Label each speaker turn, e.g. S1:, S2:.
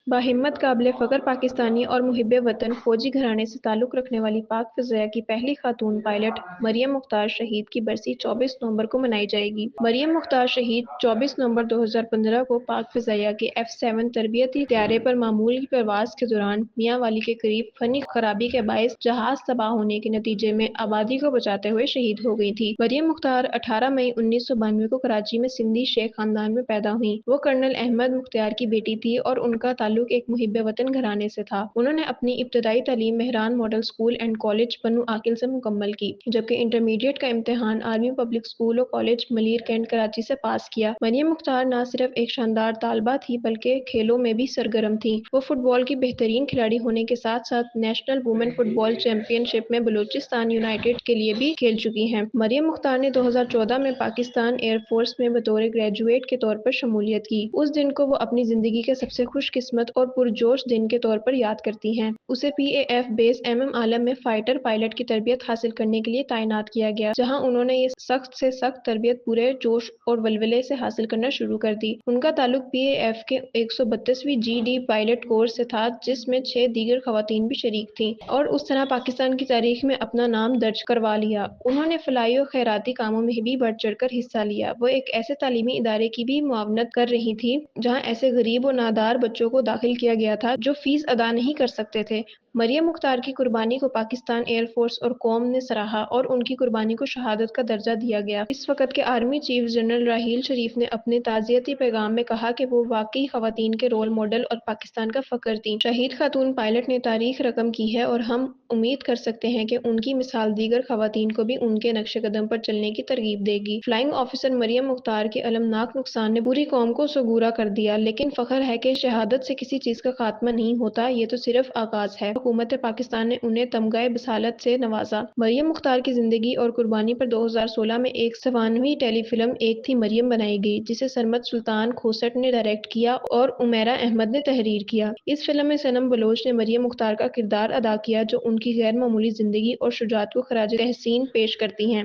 S1: باہمت قابل فخر پاکستانی اور محب وطن فوجی گھرانے سے تعلق رکھنے والی پاک فضائیہ کی پہلی خاتون پائلٹ مریم مختار شہید کی برسی 24 نومبر کو منائی جائے گی۔ مریم مختار شہید 24 نومبر 2015 کو پاک فضائیہ کے F-7 تربیتی طیارے پر معمولی پرواز کے دوران میاں والی کے قریب فنی خرابی کے باعث جہاز تباہ ہونے کے نتیجے میں آبادی کو بچاتے ہوئے شہید ہو گئی تھی۔ مریم مختار 18 مئی 1992 کو کراچی میں سندھی شیخ خاندان میں پیدا ہوئیں۔ وہ کرنل احمد مختار کی بیٹی تھی اور ان کا تعلق ایک محب وطن گھرانے سے تھا۔ انہوں نے اپنی ابتدائی تعلیم Mehran model school and college بنو عاقل سے مکمل کی، جبکہ انٹرمیڈیٹ کا امتحان آرمی پبلک اسکول اور کالج ملیر کینٹ کراچی سے پاس کیا۔ مریم مختار نہ صرف ایک شاندار طالبہ تھی بلکہ کھیلوں میں بھی سرگرم تھیں۔ وہ فٹ بال کی بہترین کھلاڑی ہونے کے ساتھ ساتھ نیشنل وومن فٹ بال چیمپئن شپ میں بلوچستان یونائیٹڈ کے لیے بھی کھیل چکی ہیں۔ مریم مختار نے 2014 میں پاکستان ایئر فورس میں بطور گریجویٹ کے طور پر شمولیت کی۔ اس دن کو وہ اپنی زندگی کے سب سے خوش قسمت اور پرجوش دن کے طور پر یاد کرتی ہیں۔ اسے PAF بیس MM عالم میں فائٹر پائلٹ کی تربیت حاصل کرنے کے لیے تعینات کیا گیا، جہاں انہوں نے یہ سخت سے سخت تربیت پورے جوش اور ولولے سے حاصل کرنا شروع کر دی۔ ان کا تعلق PAF کے 132ویں GD پائلٹ کورس سے تھا، جس میں 6 دیگر خواتین بھی شریک تھیں، اور اس طرح پاکستان کی تاریخ میں اپنا نام درج کروا لیا۔ انہوں نے فلاحی و خیراتی کاموں میں بھی بڑھ چڑھ کر حصہ لیا۔ وہ ایک ایسے تعلیمی ادارے کی بھی معاونت کر رہی تھی جہاں ایسے غریب و نادار بچوں کو داخل کیا گیا تھا جو فیس ادا نہیں کر سکتے تھے۔ مریم مختار کی قربانی کو پاکستان ایئر فورس اور قوم نے سراہا اور ان کی قربانی کو شہادت کا درجہ دیا گیا۔ اس وقت کے army chief general Raheel Sharif نے اپنے تعزیتی پیغام میں کہا کہ وہ واقعی خواتین کے رول ماڈل اور پاکستان کا فخر تھیں۔ شہید خاتون پائلٹ نے تاریخ رقم کی ہے اور ہم امید کر سکتے ہیں کہ ان کی مثال دیگر خواتین کو بھی ان کے نقش قدم پر چلنے کی ترغیب دے گی۔ فلائنگ آفیسر مریم مختار کے المناک نقصان نے پوری قوم کو سگورا کر دیا، لیکن فخر ہے کہ شہادت سے کسی چیز کا خاتمہ نہیں ہوتا، یہ تو صرف آغاز ہے۔ حکومت پاکستان نے انہیں تمغہ بصالت سے نوازا۔ مریم مختار کی زندگی اور قربانی پر 2016 میں ایک 57ویں ٹیلی فلم ایک تھی مریم بنائی گئی، جسے سرمد سلطان کھوسٹ نے ڈائریکٹ کیا اور عمیرہ احمد نے تحریر کیا۔ اس فلم میں صنم بلوچ نے مریم مختار کا کردار ادا کیا، جو ان کی غیر معمولی زندگی اور شجاعت کو خراج تحسین پیش کرتی ہیں۔